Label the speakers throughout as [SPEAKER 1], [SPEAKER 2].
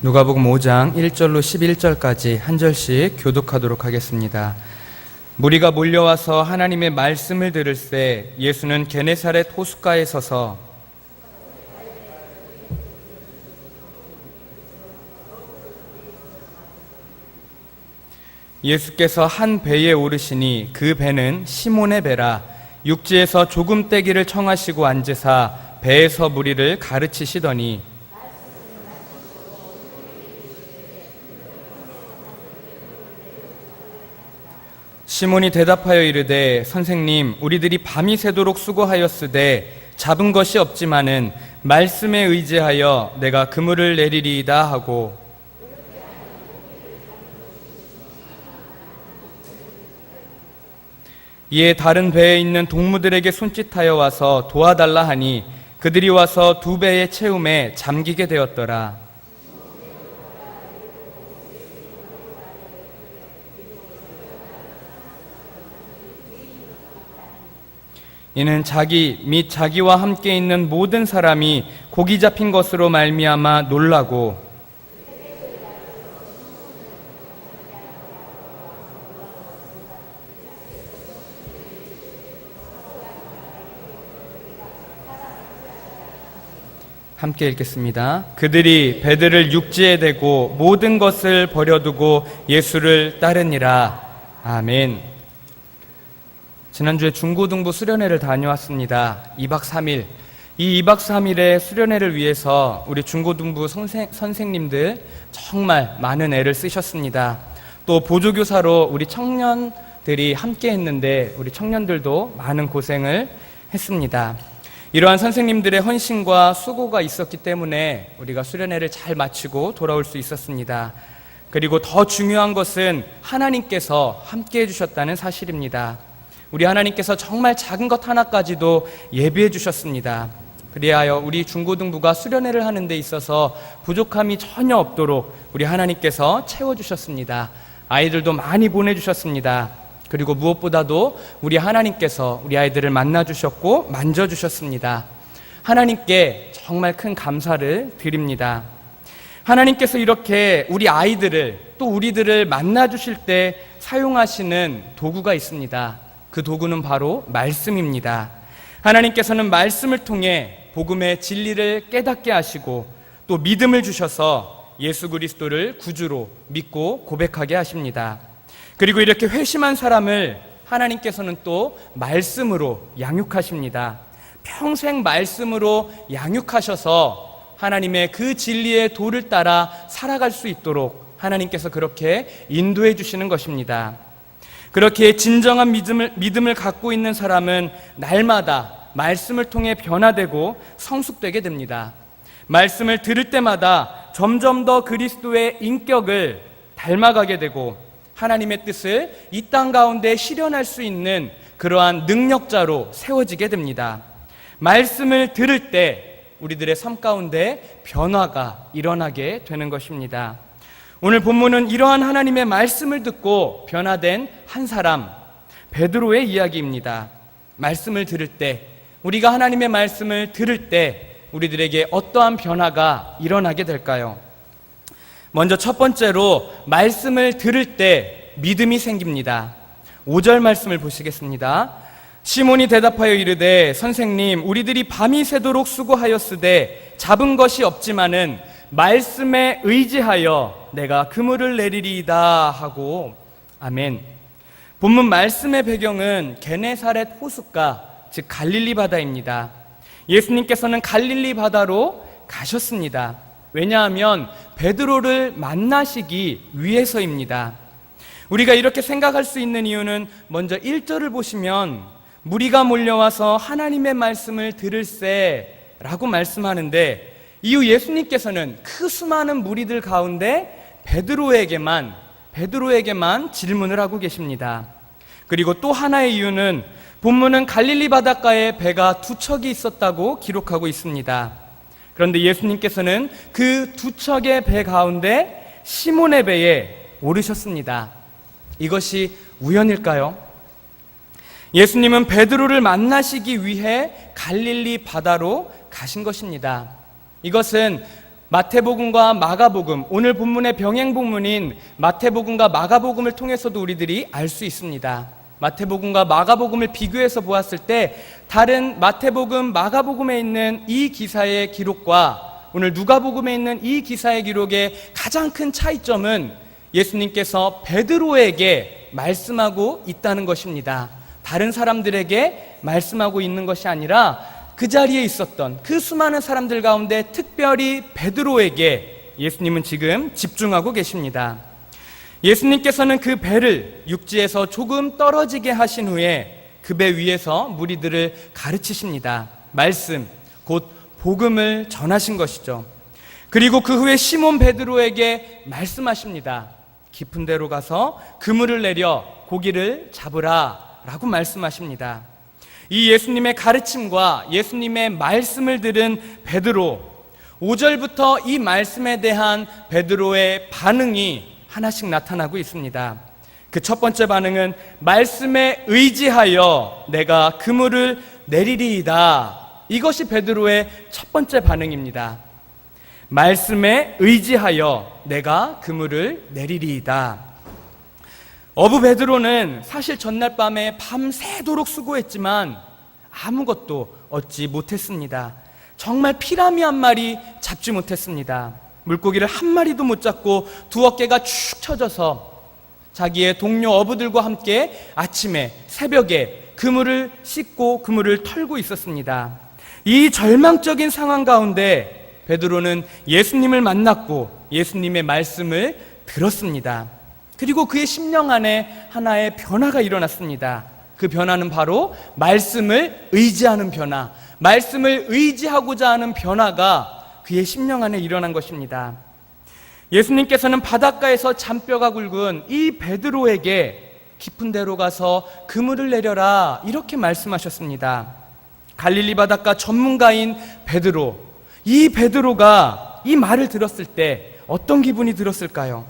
[SPEAKER 1] 누가복음 5장 1절로 11절까지 한 절씩 교독하도록 하겠습니다. 무리가 몰려와서 하나님의 말씀을 들을새 예수는 게네사렛 호숫가에 서서 예수께서 한 배에 오르시니 그 배는 시몬의 배라. 육지에서 조금 떼기를 청하시고 앉으사 배에서 무리를 가르치시더니 시몬이 대답하여 이르되 선생님, 우리들이 밤이 새도록 수고하였으되 잡은 것이 없지만은 말씀에 의지하여 내가 그물을 내리리이다 하고, 이에 다른 배에 있는 동무들에게 손짓하여 와서 도와달라 하니 그들이 와서 두 배의 채움에 잠기게 되었더라. 이는 자기 및 자기와 함께 있는 모든 사람이 고기 잡힌 것으로 말미암아 놀라고 함께 읽겠습니다. 그들이 배들을 육지에 대고 모든 것을 버려두고 예수를 따르니라. 아멘. 지난주에 중고등부 수련회를 다녀왔습니다. 2박 3일. 이 2박 3일의 수련회를 위해서 우리 중고등부 선생님들 정말 많은 애를 쓰셨습니다. 또 보조교사로 우리 청년들이 함께 했는데 우리 청년들도 많은 고생을 했습니다. 이러한 선생님들의 헌신과 수고가 있었기 때문에 우리가 수련회를 잘 마치고 돌아올 수 있었습니다. 그리고 더 중요한 것은 하나님께서 함께 해주셨다는 사실입니다. 우리 하나님께서 정말 작은 것 하나까지도 예비해 주셨습니다. 그리하여 우리 중고등부가 수련회를 하는 데 있어서 부족함이 전혀 없도록 우리 하나님께서 채워주셨습니다. 아이들도 많이 보내주셨습니다. 그리고 무엇보다도 우리 하나님께서 우리 아이들을 만나주셨고 만져주셨습니다. 하나님께 정말 큰 감사를 드립니다. 하나님께서 이렇게 우리 아이들을 또 우리들을 만나주실 때 사용하시는 도구가 있습니다. 그 도구는 바로 말씀입니다. 하나님께서는 말씀을 통해 복음의 진리를 깨닫게 하시고 또 믿음을 주셔서 예수 그리스도를 구주로 믿고 고백하게 하십니다. 그리고 이렇게 회심한 사람을 하나님께서는 또 말씀으로 양육하십니다. 평생 말씀으로 양육하셔서 하나님의 그 진리의 도를 따라 살아갈 수 있도록 하나님께서 그렇게 인도해 주시는 것입니다. 그렇게 진정한 믿음을 갖고 있는 사람은 날마다 말씀을 통해 변화되고 성숙되게 됩니다. 말씀을 들을 때마다 점점 더 그리스도의 인격을 닮아가게 되고 하나님의 뜻을 이 땅 가운데 실현할 수 있는 그러한 능력자로 세워지게 됩니다. 말씀을 들을 때 우리들의 삶 가운데 변화가 일어나게 되는 것입니다. 오늘 본문은 이러한 하나님의 말씀을 듣고 변화된 한 사람, 베드로의 이야기입니다. 말씀을 들을 때, 우리가 하나님의 말씀을 들을 때 우리들에게 어떠한 변화가 일어나게 될까요? 먼저 첫 번째로 말씀을 들을 때 믿음이 생깁니다. 5절 말씀을 보시겠습니다. 시몬이 대답하여 이르되 선생님, 우리들이 밤이 새도록 수고하였으되 잡은 것이 없지만은 말씀에 의지하여 내가 그물을 내리리이다 하고, 아멘. 본문 말씀의 배경은 게네사렛 호숫가, 즉 갈릴리 바다입니다. 예수님께서는 갈릴리 바다로 가셨습니다. 왜냐하면 베드로를 만나시기 위해서입니다. 우리가 이렇게 생각할 수 있는 이유는 먼저 1절을 보시면 무리가 몰려와서 하나님의 말씀을 들을세 라고 말씀하는데, 이후 예수님께서는 그 수많은 무리들 가운데 베드로에게만 질문을 하고 계십니다. 그리고 또 하나의 이유는 본문은 갈릴리 바닷가에 배가 두 척이 있었다고 기록하고 있습니다. 그런데 예수님께서는 그 두 척의 배 가운데 시몬의 배에 오르셨습니다. 이것이 우연일까요? 예수님은 베드로를 만나시기 위해 갈릴리 바다로 가신 것입니다. 이것은 마태복음과 마가복음, 오늘 본문의 병행본문인 마태복음과 마가복음을 통해서도 우리들이 알 수 있습니다. 마태복음과 마가복음을 비교해서 보았을 때 다른 마태복음, 마가복음에 있는 이 기사의 기록과 오늘 누가복음에 있는 이 기사의 기록의 가장 큰 차이점은 예수님께서 베드로에게 말씀하고 있다는 것입니다. 다른 사람들에게 말씀하고 있는 것이 아니라 그 자리에 있었던 그 수많은 사람들 가운데 특별히 베드로에게 예수님은 지금 집중하고 계십니다. 예수님께서는 그 배를 육지에서 조금 떨어지게 하신 후에 그 배 위에서 무리들을 가르치십니다. 말씀, 곧 복음을 전하신 것이죠. 그리고 그 후에 시몬 베드로에게 말씀하십니다. 깊은 데로 가서 그물을 내려 고기를 잡으라 라고 말씀하십니다. 이 예수님의 가르침과 예수님의 말씀을 들은 베드로, 5절부터 이 말씀에 대한 베드로의 반응이 하나씩 나타나고 있습니다. 그 첫 번째 반응은 말씀에 의지하여 내가 그물을 내리리이다. 이것이 베드로의 첫 번째 반응입니다. 말씀에 의지하여 내가 그물을 내리리이다. 어부 베드로는 사실 전날 밤에 밤새도록 수고했지만 아무것도 얻지 못했습니다. 정말 피라미 한 마리 잡지 못했습니다. 물고기를 한 마리도 못 잡고 두 어깨가 축 처져서 자기의 동료 어부들과 함께 아침에 새벽에 그물을 씻고 그물을 털고 있었습니다. 이 절망적인 상황 가운데 베드로는 예수님을 만났고 예수님의 말씀을 들었습니다. 그리고 그의 심령 안에 하나의 변화가 일어났습니다. 그 변화는 바로 말씀을 의지하는 변화, 말씀을 의지하고자 하는 변화가 그의 심령 안에 일어난 것입니다. 예수님께서는 바닷가에서 잔뼈가 굵은 이 베드로에게 깊은 데로 가서 그물을 내려라 이렇게 말씀하셨습니다. 갈릴리 바닷가 전문가인 베드로, 이 베드로가 이 말을 들었을 때 어떤 기분이 들었을까요?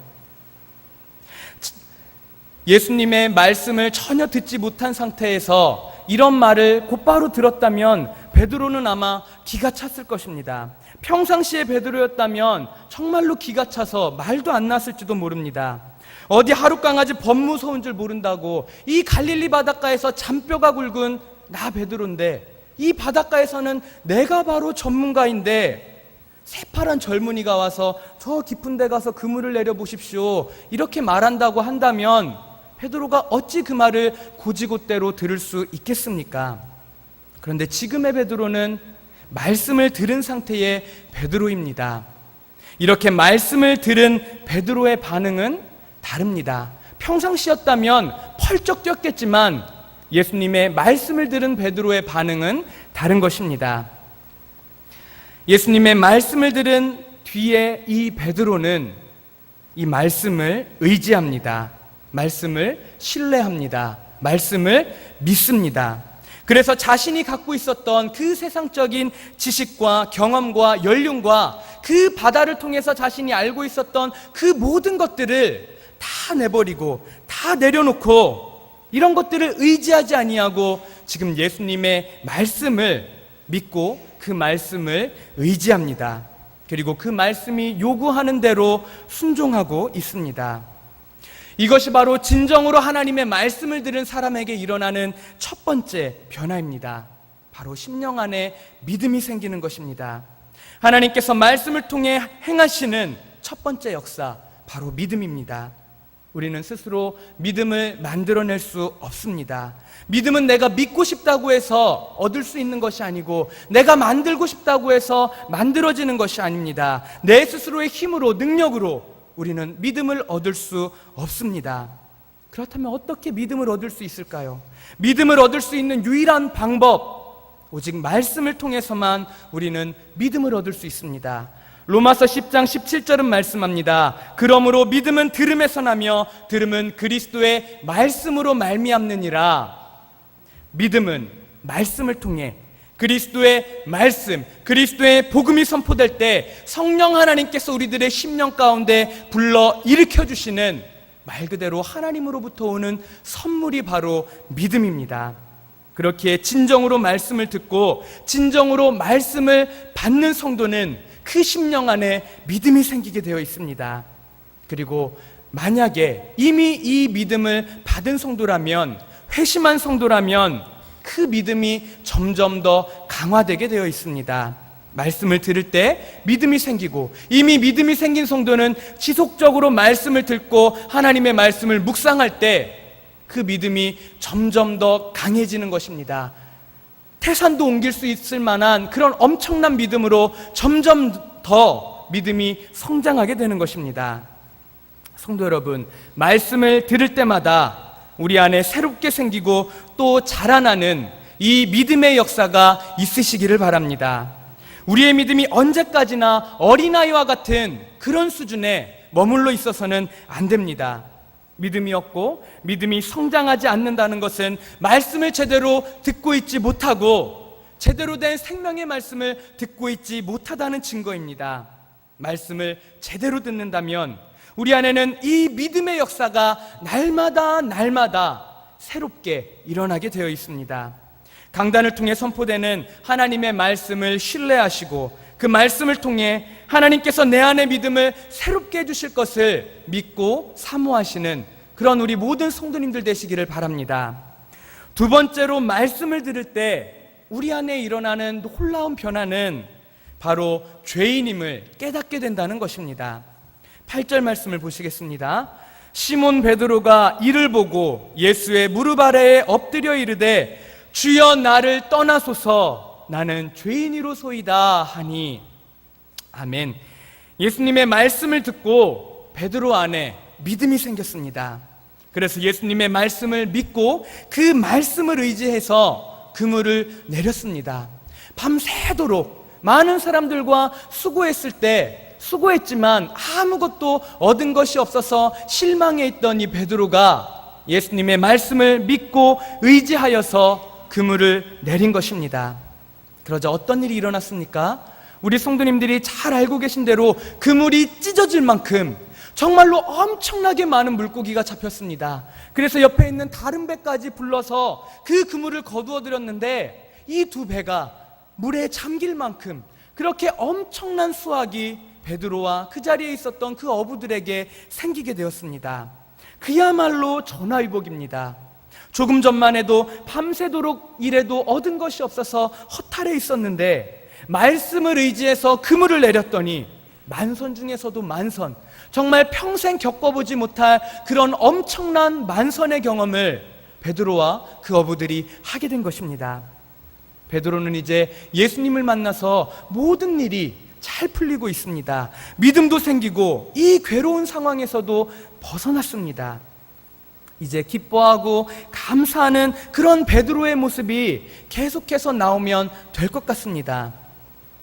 [SPEAKER 1] 예수님의 말씀을 전혀 듣지 못한 상태에서 이런 말을 곧바로 들었다면 베드로는 아마 기가 찼을 것입니다. 평상시에 베드로였다면 정말로 기가 차서 말도 안 났을지도 모릅니다. 어디 하룻강아지 법무서운 줄 모른다고 이 갈릴리 바닷가에서 잔뼈가 굵은 나 베드로인데 이 바닷가에서는 내가 바로 전문가인데 새파란 젊은이가 와서 저 깊은 데 가서 그물을 내려보십시오 이렇게 말한다고 한다면 베드로가 어찌 그 말을 곧이곧대로 들을 수 있겠습니까? 그런데 지금의 베드로는 말씀을 들은 상태의 베드로입니다. 이렇게 말씀을 들은 베드로의 반응은 다릅니다. 평상시였다면 펄쩍 뛰었겠지만 예수님의 말씀을 들은 베드로의 반응은 다른 것입니다. 예수님의 말씀을 들은 뒤에 이 베드로는 이 말씀을 의지합니다. 말씀을 신뢰합니다. 말씀을 믿습니다. 그래서 자신이 갖고 있었던 그 세상적인 지식과 경험과 연륜과 그 바다를 통해서 자신이 알고 있었던 그 모든 것들을 다 내버리고 다 내려놓고 이런 것들을 의지하지 아니하고 지금 예수님의 말씀을 믿고 그 말씀을 의지합니다. 그리고 그 말씀이 요구하는 대로 순종하고 있습니다. 이것이 바로 진정으로 하나님의 말씀을 들은 사람에게 일어나는 첫 번째 변화입니다. 바로 심령 안에 믿음이 생기는 것입니다. 하나님께서 말씀을 통해 행하시는 첫 번째 역사, 바로 믿음입니다. 우리는 스스로 믿음을 만들어낼 수 없습니다. 믿음은 내가 믿고 싶다고 해서 얻을 수 있는 것이 아니고 내가 만들고 싶다고 해서 만들어지는 것이 아닙니다. 내 스스로의 힘으로, 능력으로 우리는 믿음을 얻을 수 없습니다. 그렇다면 어떻게 믿음을 얻을 수 있을까요? 믿음을 얻을 수 있는 유일한 방법, 오직 말씀을 통해서만 우리는 믿음을 얻을 수 있습니다. 로마서 10장 17절은 말씀합니다. 그러므로 믿음은 들음에서 나며 들음은 그리스도의 말씀으로 말미암느니라. 믿음은 말씀을 통해 그리스도의 말씀, 그리스도의 복음이 선포될 때 성령 하나님께서 우리들의 심령 가운데 불러 일으켜 주시는 말 그대로 하나님으로부터 오는 선물이 바로 믿음입니다. 그렇기에 진정으로 말씀을 듣고 진정으로 말씀을 받는 성도는 그 심령 안에 믿음이 생기게 되어 있습니다. 그리고 만약에 이미 이 믿음을 받은 성도라면, 회심한 성도라면 그 믿음이 점점 더 강화되게 되어 있습니다. 말씀을 들을 때 믿음이 생기고, 이미 믿음이 생긴 성도는 지속적으로 말씀을 듣고 하나님의 말씀을 묵상할 때 그 믿음이 점점 더 강해지는 것입니다. 태산도 옮길 수 있을 만한 그런 엄청난 믿음으로 점점 더 믿음이 성장하게 되는 것입니다. 성도 여러분, 말씀을 들을 때마다 우리 안에 새롭게 생기고 또 자라나는 이 믿음의 역사가 있으시기를 바랍니다. 우리의 믿음이 언제까지나 어린아이와 같은 그런 수준에 머물러 있어서는 안 됩니다. 믿음이 없고 믿음이 성장하지 않는다는 것은 말씀을 제대로 듣고 있지 못하고 제대로 된 생명의 말씀을 듣고 있지 못하다는 증거입니다. 말씀을 제대로 듣는다면 우리 안에는 이 믿음의 역사가 날마다 새롭게 일어나게 되어 있습니다. 강단을 통해 선포되는 하나님의 말씀을 신뢰하시고 그 말씀을 통해 하나님께서 내 안의 믿음을 새롭게 해주실 것을 믿고 사모하시는 그런 우리 모든 성도님들 되시기를 바랍니다. 두 번째로, 말씀을 들을 때 우리 안에 일어나는 놀라운 변화는 바로 죄인임을 깨닫게 된다는 것입니다. 8절 말씀을 보시겠습니다. 시몬 베드로가 이를 보고 예수의 무릎 아래에 엎드려 이르되 주여 나를 떠나소서 나는 죄인이로소이다 하니. 아멘. 예수님의 말씀을 듣고 베드로 안에 믿음이 생겼습니다. 그래서 예수님의 말씀을 믿고 그 말씀을 의지해서 그물을 내렸습니다. 밤새도록 많은 사람들과 수고했지만 아무것도 얻은 것이 없어서 실망해 있던 이 베드로가 예수님의 말씀을 믿고 의지하여서 그물을 내린 것입니다. 그러자 어떤 일이 일어났습니까? 우리 성도님들이 잘 알고 계신 대로 그물이 찢어질 만큼 정말로 엄청나게 많은 물고기가 잡혔습니다. 그래서 옆에 있는 다른 배까지 불러서 그 그물을 거두어 들였는데 이 두 배가 물에 잠길 만큼 그렇게 엄청난 수확이 베드로와 그 자리에 있었던 그 어부들에게 생기게 되었습니다. 그야말로 전화위복입니다. 조금 전만 해도 밤새도록 일해도 얻은 것이 없어서 허탈해 있었는데 말씀을 의지해서 그물을 내렸더니 만선 중에서도 만선, 정말 평생 겪어보지 못할 그런 엄청난 만선의 경험을 베드로와 그 어부들이 하게 된 것입니다. 베드로는 이제 예수님을 만나서 모든 일이 잘 풀리고 있습니다. 믿음도 생기고 이 괴로운 상황에서도 벗어났습니다. 이제 기뻐하고 감사하는 그런 베드로의 모습이 계속해서 나오면 될 것 같습니다.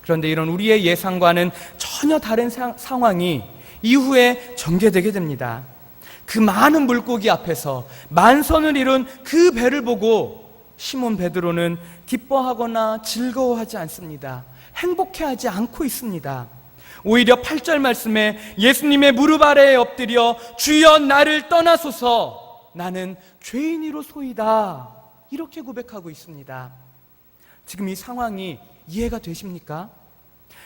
[SPEAKER 1] 그런데 이런 우리의 예상과는 전혀 다른 상황이 이후에 전개되게 됩니다. 그 많은 물고기 앞에서 만선을 이룬 그 배를 보고 시몬 베드로는 기뻐하거나 즐거워하지 않습니다. 행복해하지 않고 있습니다. 오히려 8절 말씀에 예수님의 무릎 아래에 엎드려 주여 나를 떠나소서 나는 죄인이로소이다 이렇게 고백하고 있습니다. 지금 이 상황이 이해가 되십니까?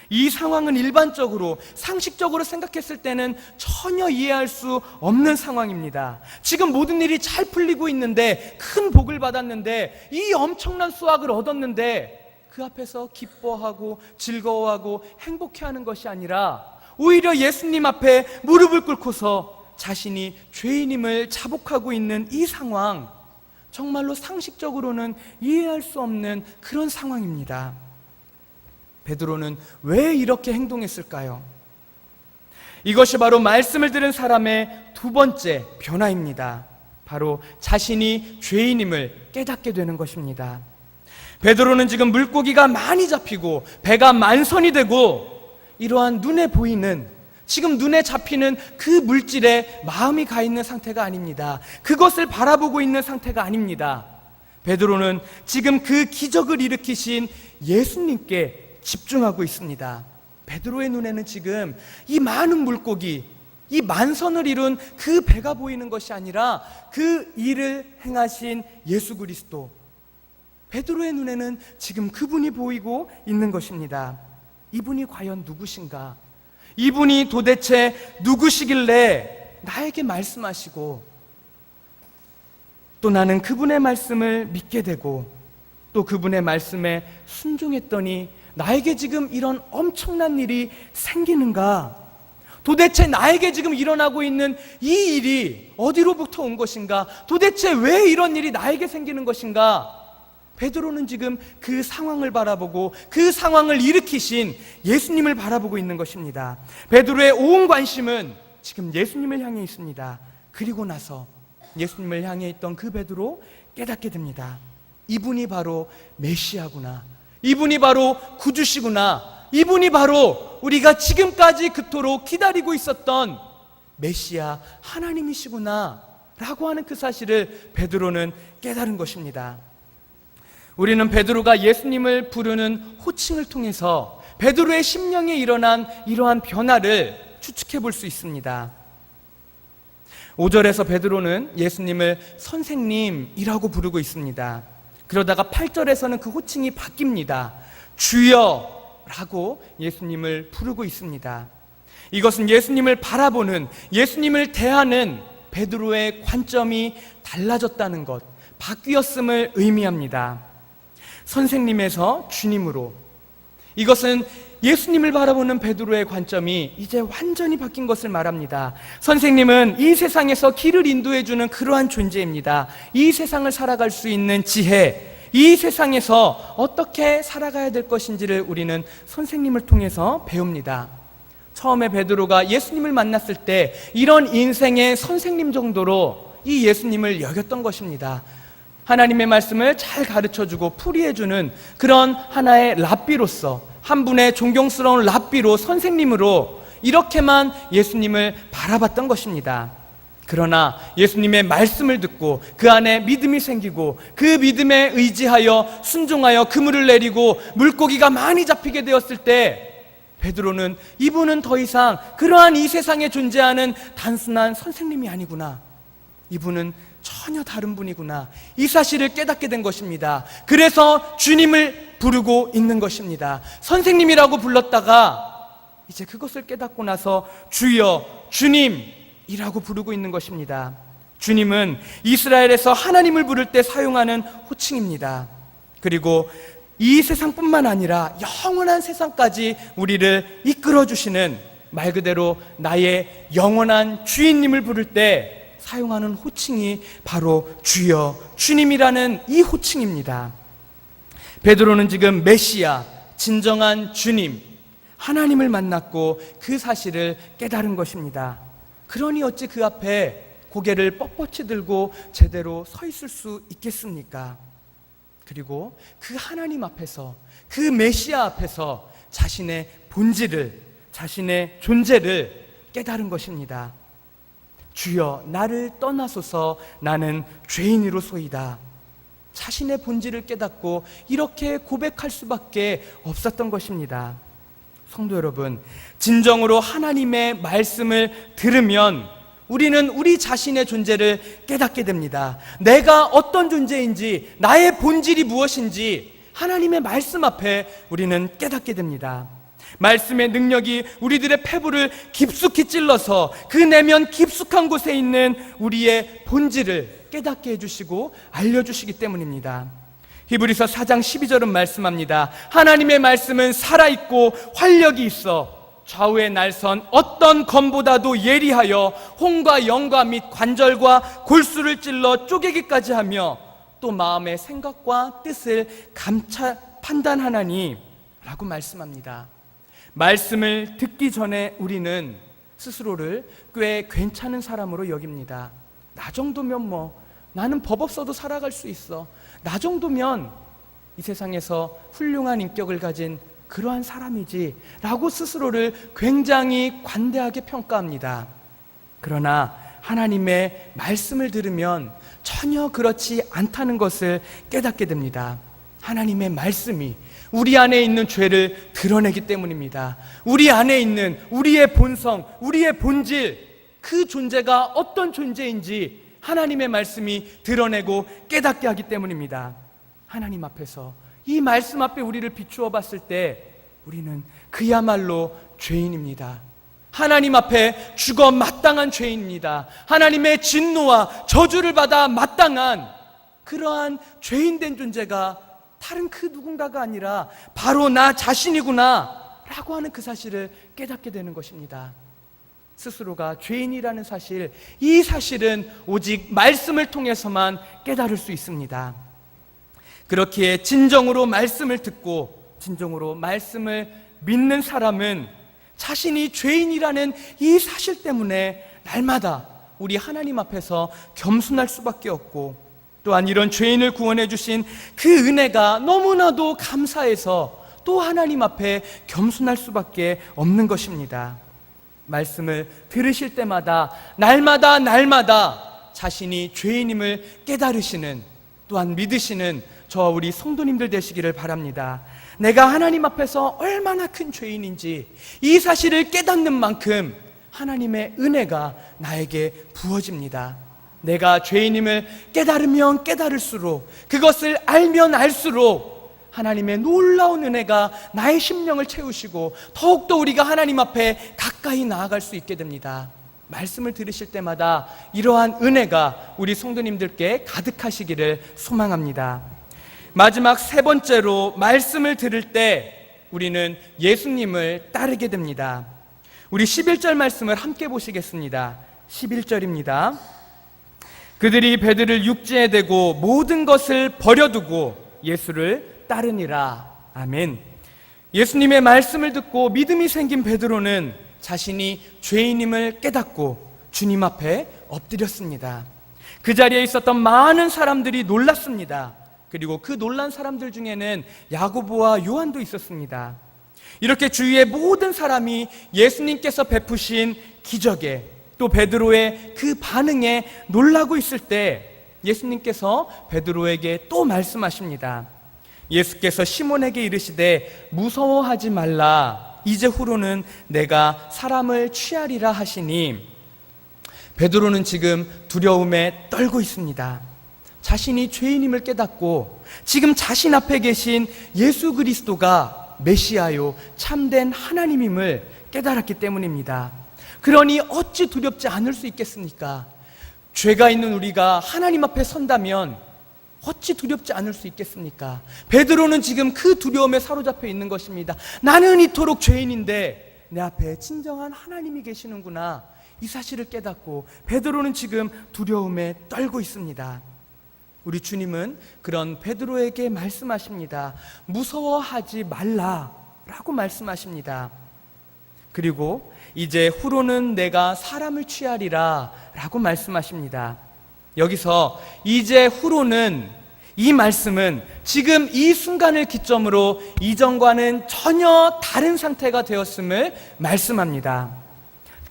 [SPEAKER 1] 이 상황은 일반적으로 상식적으로 생각했을 때는 전혀 이해할 수 없는 상황입니다. 지금 모든 일이 잘 풀리고 있는데 큰 복을 받았는데 이 엄청난 수확을 얻었는데 그 앞에서 기뻐하고 즐거워하고 행복해하는 것이 아니라 오히려 예수님 앞에 무릎을 꿇고서 자신이 죄인임을 자복하고 있는 이 상황, 정말로 상식적으로는 이해할 수 없는 그런 상황입니다. 베드로는 왜 이렇게 행동했을까요? 이것이 바로 말씀을 들은 사람의 두 번째 변화입니다. 바로 자신이 죄인임을 깨닫게 되는 것입니다. 베드로는 지금 물고기가 많이 잡히고 배가 만선이 되고 이러한 눈에 보이는, 지금 눈에 잡히는 그 물질에 마음이 가 있는 상태가 아닙니다. 그것을 바라보고 있는 상태가 아닙니다. 베드로는 지금 그 기적을 일으키신 예수님께 집중하고 있습니다. 베드로의 눈에는 지금 이 많은 물고기, 이 만선을 이룬 그 배가 보이는 것이 아니라 그 일을 행하신 예수 그리스도, 베드로의 눈에는 지금 그분이 보이고 있는 것입니다. 이분이 과연 누구신가? 이분이 도대체 누구시길래 나에게 말씀하시고 또 나는 그분의 말씀을 믿게 되고 또 그분의 말씀에 순종했더니 나에게 지금 이런 엄청난 일이 생기는가? 도대체 나에게 지금 일어나고 있는 이 일이 어디로부터 온 것인가? 도대체 왜 이런 일이 나에게 생기는 것인가? 베드로는 지금 그 상황을 바라보고 그 상황을 일으키신 예수님을 바라보고 있는 것입니다. 베드로의 온 관심은 지금 예수님을 향해 있습니다. 그리고 나서 예수님을 향해 있던 그 베드로 깨닫게 됩니다. 이분이 바로 메시아구나. 이분이 바로 구주시구나. 이분이 바로 우리가 지금까지 그토록 기다리고 있었던 메시아 하나님이시구나 라고 하는 그 사실을 베드로는 깨달은 것입니다. 우리는 베드로가 예수님을 부르는 호칭을 통해서 베드로의 심령에 일어난 이러한 변화를 추측해 볼 수 있습니다. 5절에서 베드로는 예수님을 선생님이라고 부르고 있습니다. 그러다가 8절에서는 그 호칭이 바뀝니다. 주여라고 예수님을 부르고 있습니다. 이것은 예수님을 바라보는, 예수님을 대하는 베드로의 관점이 달라졌다는 것, 바뀌었음을 의미합니다. 선생님에서 주님으로, 이것은 예수님을 바라보는 베드로의 관점이 이제 완전히 바뀐 것을 말합니다. 선생님은 이 세상에서 길을 인도해주는 그러한 존재입니다. 이 세상을 살아갈 수 있는 지혜, 이 세상에서 어떻게 살아가야 될 것인지를 우리는 선생님을 통해서 배웁니다. 처음에 베드로가 예수님을 만났을 때 이런 인생의 선생님 정도로 이 예수님을 여겼던 것입니다. 하나님의 말씀을 잘 가르쳐주고 풀이해주는 그런 하나의 랍비로서, 한 분의 존경스러운 랍비로, 선생님으로 이렇게만 예수님을 바라봤던 것입니다. 그러나 예수님의 말씀을 듣고 그 안에 믿음이 생기고 그 믿음에 의지하여 순종하여 그물을 내리고 물고기가 많이 잡히게 되었을 때 베드로는 이분은 더 이상 그러한 이 세상에 존재하는 단순한 선생님이 아니구나, 이분은 전혀 다른 분이구나, 이 사실을 깨닫게 된 것입니다. 그래서 주님을 부르고 있는 것입니다. 선생님이라고 불렀다가 이제 그것을 깨닫고 나서 주여, 주님이라고 부르고 있는 것입니다. 주님은 이스라엘에서 하나님을 부를 때 사용하는 호칭입니다. 그리고 이 세상뿐만 아니라 영원한 세상까지 우리를 이끌어주시는, 말 그대로 나의 영원한 주인님을 부를 때 사용하는 호칭이 바로 주여, 주님이라는 이 호칭입니다. 베드로는 지금 메시아, 진정한 주님, 하나님을 만났고 그 사실을 깨달은 것입니다. 그러니 어찌 그 앞에 고개를 뻣뻣이 들고 제대로 서 있을 수 있겠습니까? 그리고 그 하나님 앞에서, 그 메시아 앞에서 자신의 본질을, 자신의 존재를 깨달은 것입니다. 주여, 나를 떠나소서, 나는 죄인이로소이다. 자신의 본질을 깨닫고 이렇게 고백할 수밖에 없었던 것입니다. 성도 여러분, 진정으로 하나님의 말씀을 들으면 우리는 우리 자신의 존재를 깨닫게 됩니다. 내가 어떤 존재인지, 나의 본질이 무엇인지 하나님의 말씀 앞에 우리는 깨닫게 됩니다. 말씀의 능력이 우리들의 폐부를 깊숙이 찔러서 그 내면 깊숙한 곳에 있는 우리의 본질을 깨닫게 해주시고 알려주시기 때문입니다. 히브리서 4장 12절은 말씀합니다. 하나님의 말씀은 살아있고 활력이 있어 좌우의 날선 어떤 검보다도 예리하여 혼과 영과 및 관절과 골수를 찔러 쪼개기까지 하며 또 마음의 생각과 뜻을 감찰 판단하나니 라고 말씀합니다. 말씀을 듣기 전에 우리는 스스로를 꽤 괜찮은 사람으로 여깁니다. 나 정도면 나는 법 없어도 살아갈 수 있어. 나 정도면 이 세상에서 훌륭한 인격을 가진 그러한 사람이지 라고 스스로를 굉장히 관대하게 평가합니다. 그러나 하나님의 말씀을 들으면 전혀 그렇지 않다는 것을 깨닫게 됩니다. 하나님의 말씀이 우리 안에 있는 죄를 드러내기 때문입니다. 우리 안에 있는 우리의 본성, 우리의 본질, 그 존재가 어떤 존재인지 하나님의 말씀이 드러내고 깨닫게 하기 때문입니다. 하나님 앞에서 이 말씀 앞에 우리를 비추어 봤을 때 우리는 그야말로 죄인입니다. 하나님 앞에 죽어 마땅한 죄인입니다. 하나님의 진노와 저주를 받아 마땅한 그러한 죄인된 존재가 다른 그 누군가가 아니라 바로 나 자신이구나 라고 하는 그 사실을 깨닫게 되는 것입니다. 스스로가 죄인이라는 사실, 이 사실은 오직 말씀을 통해서만 깨달을 수 있습니다. 그렇기에 진정으로 말씀을 듣고 진정으로 말씀을 믿는 사람은 자신이 죄인이라는 이 사실 때문에 날마다 우리 하나님 앞에서 겸손할 수밖에 없고, 또한 이런 죄인을 구원해 주신 그 은혜가 너무나도 감사해서 또 하나님 앞에 겸손할 수밖에 없는 것입니다. 말씀을 들으실 때마다 날마다 자신이 죄인임을 깨달으시는, 또한 믿으시는 저와 우리 성도님들 되시기를 바랍니다. 내가 하나님 앞에서 얼마나 큰 죄인인지 이 사실을 깨닫는 만큼 하나님의 은혜가 나에게 부어집니다. 내가 죄인임을 깨달으면 깨달을수록, 그것을 알면 알수록 하나님의 놀라운 은혜가 나의 심령을 채우시고 더욱더 우리가 하나님 앞에 가까이 나아갈 수 있게 됩니다. 말씀을 들으실 때마다 이러한 은혜가 우리 성도님들께 가득하시기를 소망합니다. 마지막 세 번째로, 말씀을 들을 때 우리는 예수님을 따르게 됩니다. 우리 11절 말씀을 함께 보시겠습니다. 11절입니다. 그들이 베드를 육지에 대고 모든 것을 버려두고 예수를 따르니라. 아멘. 예수님의 말씀을 듣고 믿음이 생긴 베드로는 자신이 죄인임을 깨닫고 주님 앞에 엎드렸습니다. 그 자리에 있었던 많은 사람들이 놀랐습니다. 그리고 그 놀란 사람들 중에는 야고보와 요한도 있었습니다. 이렇게 주위의 모든 사람이 예수님께서 베푸신 기적에, 또 베드로의 그 반응에 놀라고 있을 때 예수님께서 베드로에게 또 말씀하십니다. 예수께서 시몬에게 이르시되 무서워하지 말라, 이제 후로는 내가 사람을 취하리라 하시니, 베드로는 지금 두려움에 떨고 있습니다. 자신이 죄인임을 깨닫고 지금 자신 앞에 계신 예수 그리스도가 메시아요 참된 하나님임을 깨달았기 때문입니다. 그러니 어찌 두렵지 않을 수 있겠습니까? 죄가 있는 우리가 하나님 앞에 선다면 어찌 두렵지 않을 수 있겠습니까? 베드로는 지금 그 두려움에 사로잡혀 있는 것입니다. 나는 이토록 죄인인데 내 앞에 진정한 하나님이 계시는구나, 이 사실을 깨닫고 베드로는 지금 두려움에 떨고 있습니다. 우리 주님은 그런 베드로에게 말씀하십니다. 무서워하지 말라라고 말씀하십니다. 그리고 이제 후로는 내가 사람을 취하리라 라고 말씀하십니다. 여기서 이제 후로는, 이 말씀은 지금 이 순간을 기점으로 이전과는 전혀 다른 상태가 되었음을 말씀합니다.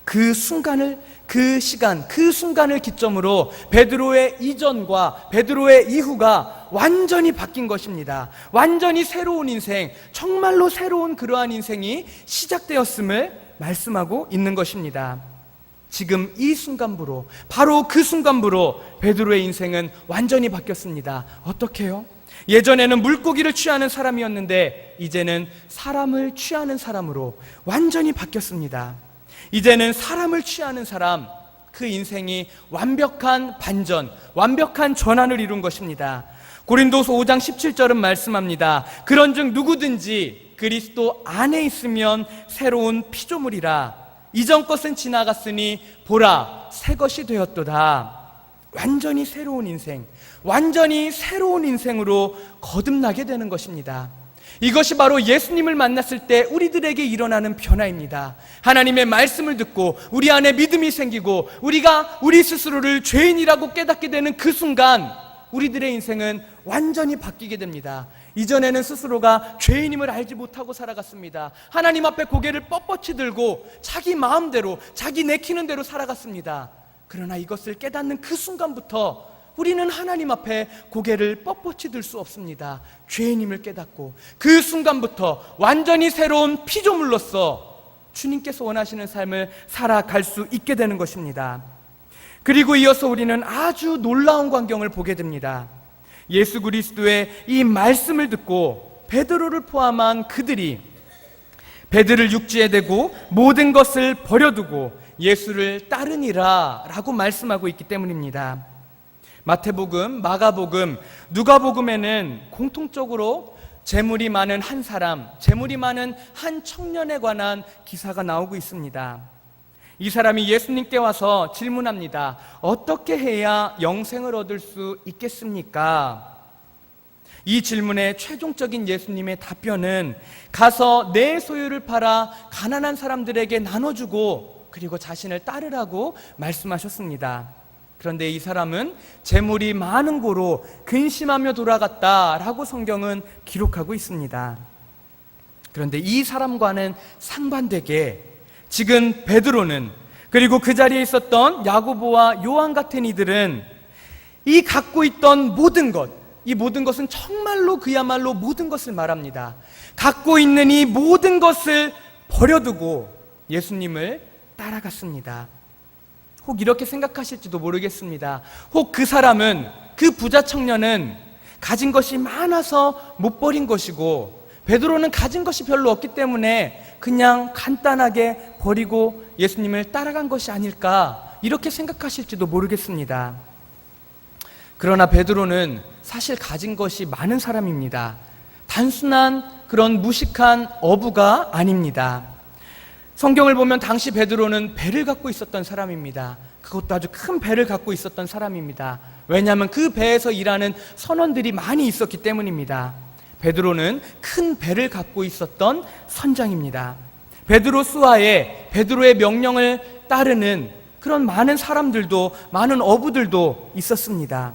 [SPEAKER 1] 그 순간을, 그 시간, 그 순간을 기점으로 베드로의 이전과 베드로의 이후가 완전히 바뀐 것입니다. 완전히 새로운 인생, 정말로 새로운 그러한 인생이 시작되었음을 말씀하고 있는 것입니다. 지금 이 순간부로, 바로 그 순간부로 베드로의 인생은 완전히 바뀌었습니다. 어떻게요? 예전에는 물고기를 취하는 사람이었는데 이제는 사람을 취하는 사람으로 완전히 바뀌었습니다. 이제는 사람을 취하는 사람, 그 인생이 완벽한 반전, 완벽한 전환을 이룬 것입니다. 고린도서 5장 17절은 말씀합니다. 그런즉 누구든지 그리스도 안에 있으면 새로운 피조물이라, 이전 것은 지나갔으니 보라 새 것이 되었도다. 완전히 새로운 인생, 완전히 새로운 인생으로 거듭나게 되는 것입니다. 이것이 바로 예수님을 만났을 때 우리들에게 일어나는 변화입니다. 하나님의 말씀을 듣고 우리 안에 믿음이 생기고 우리가 우리 스스로를 죄인이라고 깨닫게 되는 그 순간 우리들의 인생은 완전히 바뀌게 됩니다. 이전에는 스스로가 죄인임을 알지 못하고 살아갔습니다. 하나님 앞에 고개를 뻣뻣이 들고 자기 마음대로, 자기 내키는 대로 살아갔습니다. 그러나 이것을 깨닫는 그 순간부터 우리는 하나님 앞에 고개를 뻣뻣이 들 수 없습니다. 죄인임을 깨닫고 그 순간부터 완전히 새로운 피조물로서 주님께서 원하시는 삶을 살아갈 수 있게 되는 것입니다. 그리고 이어서 우리는 아주 놀라운 광경을 보게 됩니다. 예수 그리스도의 이 말씀을 듣고 베드로를 포함한 그들이 배들을 육지에 대고 모든 것을 버려두고 예수를 따르니라 라고 말씀하고 있기 때문입니다. 마태복음, 마가복음, 누가복음에는 공통적으로 재물이 많은 한 사람, 재물이 많은 한 청년에 관한 기사가 나오고 있습니다. 이 사람이 예수님께 와서 질문합니다. 어떻게 해야 영생을 얻을 수 있겠습니까? 이 질문의 최종적인 예수님의 답변은 가서 내 소유를 팔아 가난한 사람들에게 나눠주고 그리고 자신을 따르라고 말씀하셨습니다. 그런데 이 사람은 재물이 많은 고로 근심하며 돌아갔다라고 성경은 기록하고 있습니다. 그런데 이 사람과는 상반되게 지금 베드로는 그리고 그 자리에 있었던 야고보와 요한 같은 이들은 이 갖고 있던 모든 것, 이 모든 것은 정말로 그야말로 모든 것을 말합니다. 갖고 있는 이 모든 것을 버려두고 예수님을 따라갔습니다. 혹 이렇게 생각하실지도 모르겠습니다. 혹 그 사람은, 그 부자 청년은 가진 것이 많아서 못 버린 것이고 베드로는 가진 것이 별로 없기 때문에 그냥 간단하게 버리고 예수님을 따라간 것이 아닐까 이렇게 생각하실지도 모르겠습니다. 그러나 베드로는 사실 가진 것이 많은 사람입니다. 단순한 그런 무식한 어부가 아닙니다. 성경을 보면 당시 베드로는 배를 갖고 있었던 사람입니다. 그것도 아주 큰 배를 갖고 있었던 사람입니다. 왜냐하면 그 배에서 일하는 선원들이 많이 있었기 때문입니다. 베드로는 큰 배를 갖고 있었던 선장입니다. 베드로 수하에 베드로의 명령을 따르는 그런 많은 사람들도, 많은 어부들도 있었습니다.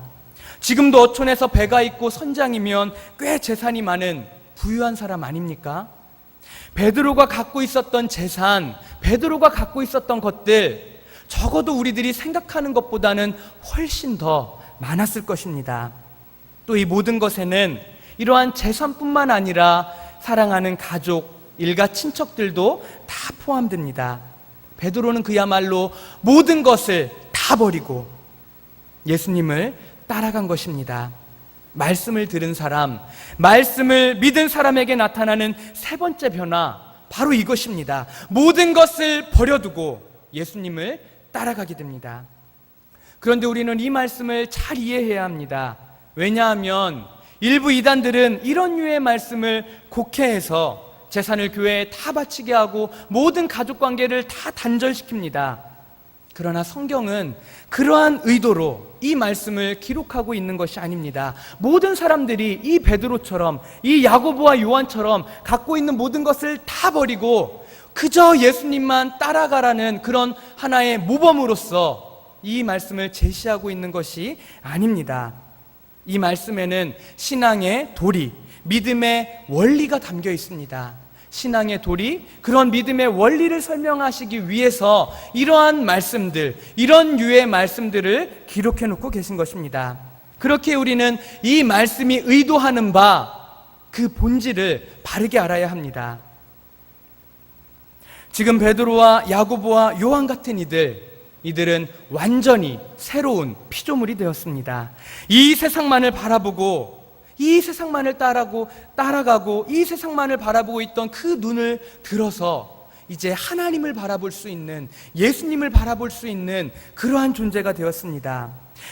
[SPEAKER 1] 지금도 어촌에서 배가 있고 선장이면 꽤 재산이 많은 부유한 사람 아닙니까? 베드로가 갖고 있었던 재산, 베드로가 갖고 있었던 것들, 적어도 우리들이 생각하는 것보다는 훨씬 더 많았을 것입니다. 또 이 모든 것에는 이러한 재산뿐만 아니라 사랑하는 가족, 일가 친척들도 다 포함됩니다. 베드로는 그야말로 모든 것을 다 버리고 예수님을 따라간 것입니다. 말씀을 들은 사람, 말씀을 믿은 사람에게 나타나는 세 번째 변화, 바로 이것입니다. 모든 것을 버려두고 예수님을 따라가게 됩니다. 그런데 우리는 이 말씀을 잘 이해해야 합니다. 왜냐하면 일부 이단들은 이런 류의 말씀을 곡해해서 재산을 교회에 다 바치게 하고 모든 가족관계를 다 단절시킵니다. 그러나 성경은 그러한 의도로 이 말씀을 기록하고 있는 것이 아닙니다. 모든 사람들이 이 베드로처럼, 이 야고보와 요한처럼 갖고 있는 모든 것을 다 버리고 그저 예수님만 따라가라는 그런 하나의 모범으로서 이 말씀을 제시하고 있는 것이 아닙니다. 이 말씀에는 신앙의 도리, 믿음의 원리가 담겨 있습니다. 신앙의 도리, 그런 믿음의 원리를 설명하시기 위해서 이러한 말씀들, 이런 류의 말씀들을 기록해 놓고 계신 것입니다. 그렇게 우리는 이 말씀이 의도하는 바, 그 본질을 바르게 알아야 합니다. 지금 베드로와 야고보와 요한 같은 이들은 완전히 새로운 피조물이 되었습니다. 이 세상만을 바라보고 이 세상만을 따라가고 이 세상만을 바라보고 있던 그 눈을 들어서 이제 하나님을 바라볼 수 있는, 예수님을 바라볼 수 있는 그러한 존재가 되었습니다.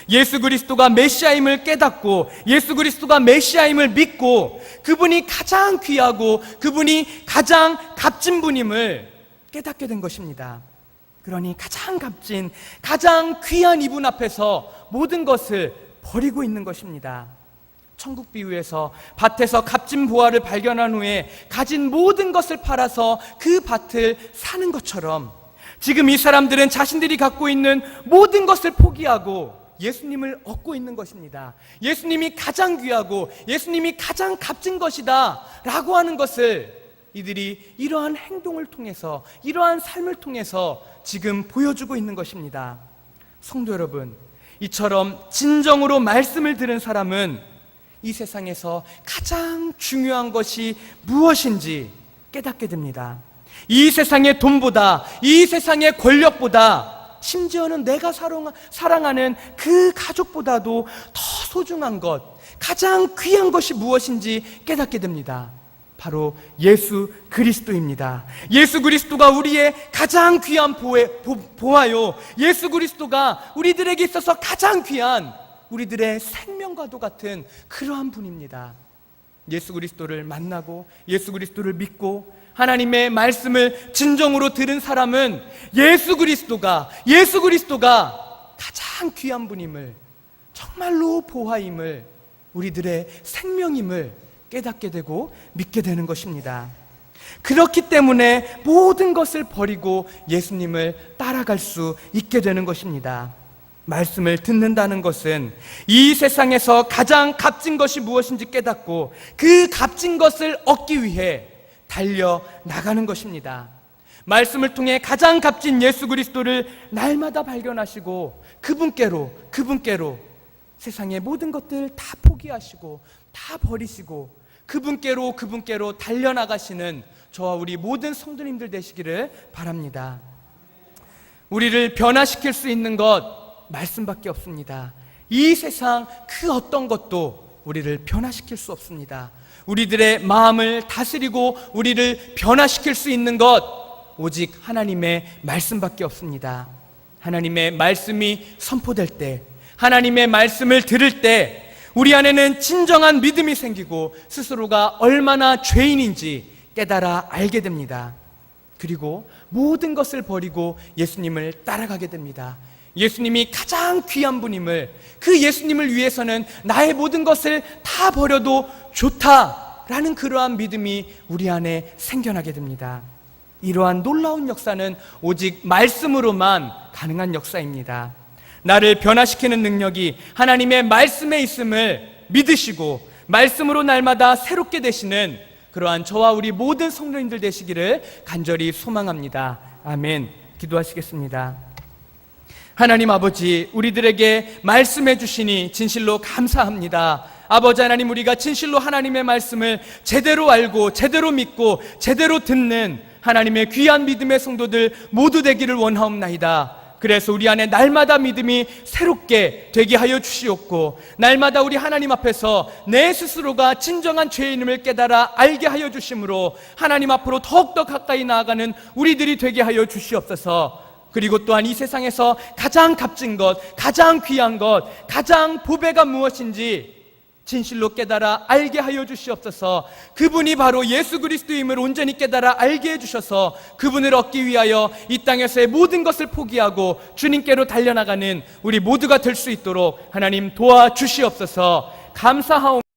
[SPEAKER 1] 예수 그리스도가 메시아임을 깨닫고 예수 그리스도가 메시아임을 믿고 그분이 가장 귀하고 그분이 가장 값진 분임을 깨닫게 된 것입니다. 그러니 가장 값진, 가장 귀한 이분 앞에서 모든 것을 버리고 있는 것입니다. 천국 비유에서 밭에서 값진 보화를 발견한 후에 가진 모든 것을 팔아서 그 밭을 사는 것처럼 지금 이 사람들은 자신들이 갖고 있는 모든 것을 포기하고 예수님을 얻고 있는 것입니다. 예수님이 가장 귀하고 예수님이 가장 값진 것이다 라고 하는 것을 이들이 이러한 행동을 통해서, 이러한 삶을 통해서 지금 보여주고 있는 것입니다. 성도 여러분, 이처럼 진정으로 말씀을 들은 사람은 이 세상에서 가장 중요한 것이 무엇인지 깨닫게 됩니다. 이 세상의 돈보다, 이 세상의 권력보다, 심지어는 내가 사랑하는 그 가족보다도 더 소중한 것, 가장 귀한 것이 무엇인지 깨닫게 됩니다. 바로 예수 그리스도입니다. 예수 그리스도가 우리의 가장 귀한 보아요. 예수 그리스도가 우리들에게 있어서 가장 귀한 우리들의 생명과도 같은 그러한 분입니다. 예수 그리스도를 만나고 예수 그리스도를 믿고 하나님의 말씀을 진정으로 들은 사람은 예수 그리스도가 가장 귀한 분임을, 정말로 보화임을, 우리들의 생명임을 깨닫게 되고 믿게 되는 것입니다. 그렇기 때문에 모든 것을 버리고 예수님을 따라갈 수 있게 되는 것입니다. 말씀을 듣는다는 것은 이 세상에서 가장 값진 것이 무엇인지 깨닫고 그 값진 것을 얻기 위해 달려나가는 것입니다. 말씀을 통해 가장 값진 예수 그리스도를 날마다 발견하시고 그분께로 세상의 모든 것들 다 포기하시고 다 버리시고 그분께로 달려나가시는 저와 우리 모든 성도님들 되시기를 바랍니다. 우리를 변화시킬 수 있는 것 말씀밖에 없습니다. 이 세상 그 어떤 것도 우리를 변화시킬 수 없습니다. 우리들의 마음을 다스리고 우리를 변화시킬 수 있는 것 오직 하나님의 말씀밖에 없습니다. 하나님의 말씀이 선포될 때, 하나님의 말씀을 들을 때 우리 안에는 진정한 믿음이 생기고 스스로가 얼마나 죄인인지 깨달아 알게 됩니다. 그리고 모든 것을 버리고 예수님을 따라가게 됩니다. 예수님이 가장 귀한 분임을, 그 예수님을 위해서는 나의 모든 것을 다 버려도 좋다라는 그러한 믿음이 우리 안에 생겨나게 됩니다. 이러한 놀라운 역사는 오직 말씀으로만 가능한 역사입니다. 나를 변화시키는 능력이 하나님의 말씀에 있음을 믿으시고 말씀으로 날마다 새롭게 되시는 그러한 저와 우리 모든 성도님들 되시기를 간절히 소망합니다. 아멘. 기도하시겠습니다. 하나님 아버지, 우리들에게 말씀해 주시니 진실로 감사합니다. 아버지 하나님, 우리가 진실로 하나님의 말씀을 제대로 알고 제대로 믿고 제대로 듣는 하나님의 귀한 믿음의 성도들 모두 되기를 원하옵나이다. 그래서 우리 안에 날마다 믿음이 새롭게 되게 하여 주시옵고 날마다 우리 하나님 앞에서 내 스스로가 진정한 죄인임을 깨달아 알게 하여 주심으로 하나님 앞으로 더욱더 가까이 나아가는 우리들이 되게 하여 주시옵소서. 그리고 또한 이 세상에서 가장 값진 것, 가장 귀한 것, 가장 보배가 무엇인지 진실로 깨달아 알게 하여 주시옵소서. 그분이 바로 예수 그리스도임을 온전히 깨달아 알게 해주셔서 그분을 얻기 위하여 이 땅에서의 모든 것을 포기하고 주님께로 달려나가는 우리 모두가 될 수 있도록 하나님 도와주시옵소서. 감사하옵니다.